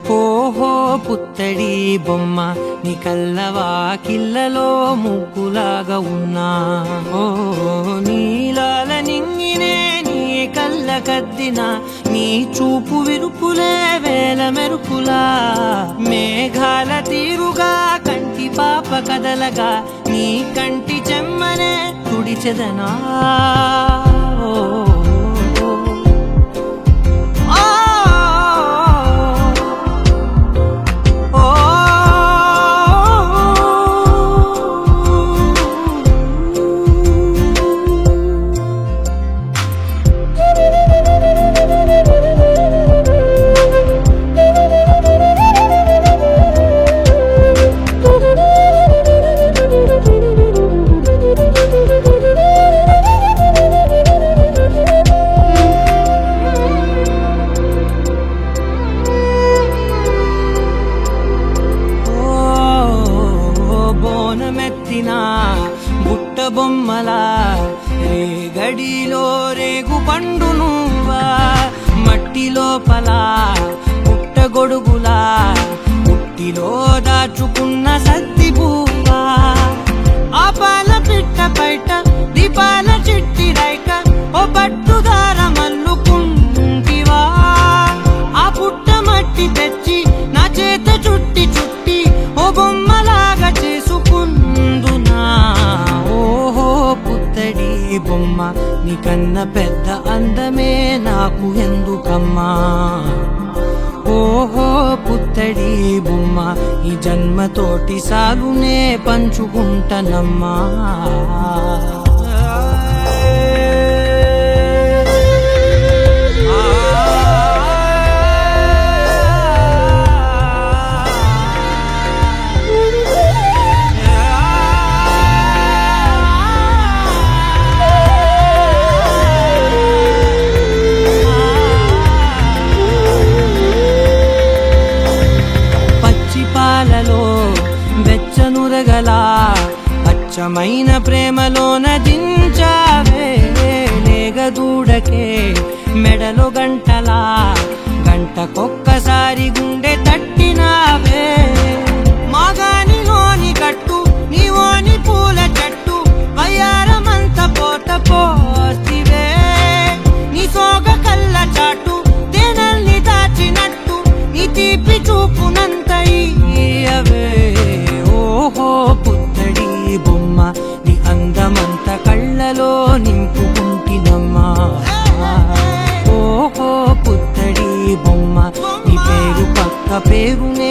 ఓహో పుత్తడి బొమ్మ నీ కల్లవా కిల్లలో ముగ్గులాగా ఉన్నా ఓ నీలాల నింగినే నీ కళ్ళ కద్దిన నీ చూపు విరుపులే వేల మెరుపులా మేఘాల తీరుగా కంటి పాప కదలగా నీ కంటి చెమ్మనే తుడిచెదనా బుట్ట బొమ్మలా రేగడిలో రేగు పండు నువ్వా మట్టి లోపల పుట్ట గొడుగులా పుట్టిలో దాచుకున్న సత్తి పువ్వా ఆ పాల పిట్ట బయట దీపాల చిట్టి రైక ఓ పట్టుదార మల్లుకుంటివా ఆ పుట్ట మట్టి తెచ్చి నా చేత చుట్టి చుట్టి ఓ బొమ్మలాగా చేసుకుందునా ఓహో పుత్తడి బొమ్మ నీకన్న పెద్ద అందమే నాకు ఎందుకమ్మా ఓహో పుత్తడి బొమ్మ ఈ జన్మతోటి సాలునే పంచుకుంటనమ్మా పాలలో వెచ్చనురగలా అచ్చమైన ప్రేమలోన దించావే లేగదూడకే మెడలో గంటలా గంటకొక్కసారి గుండె తట్టినావే మాగానిలోని కట్టు నీవోని పూల చెట్టు వయ్యారమంత పోత పోస్తివే నీ సోగ కళ్ళ చాటు తేనల్ని దాచినట్టు నీ తీపి చూపునంత ఓహో పుత్తడి బొమ్మ నీ అందమంత కళ్ళలో నింపుకుంటినమ్మా ఓహో పుత్తడి బొమ్మ నీ పేరు పక్క పేరునే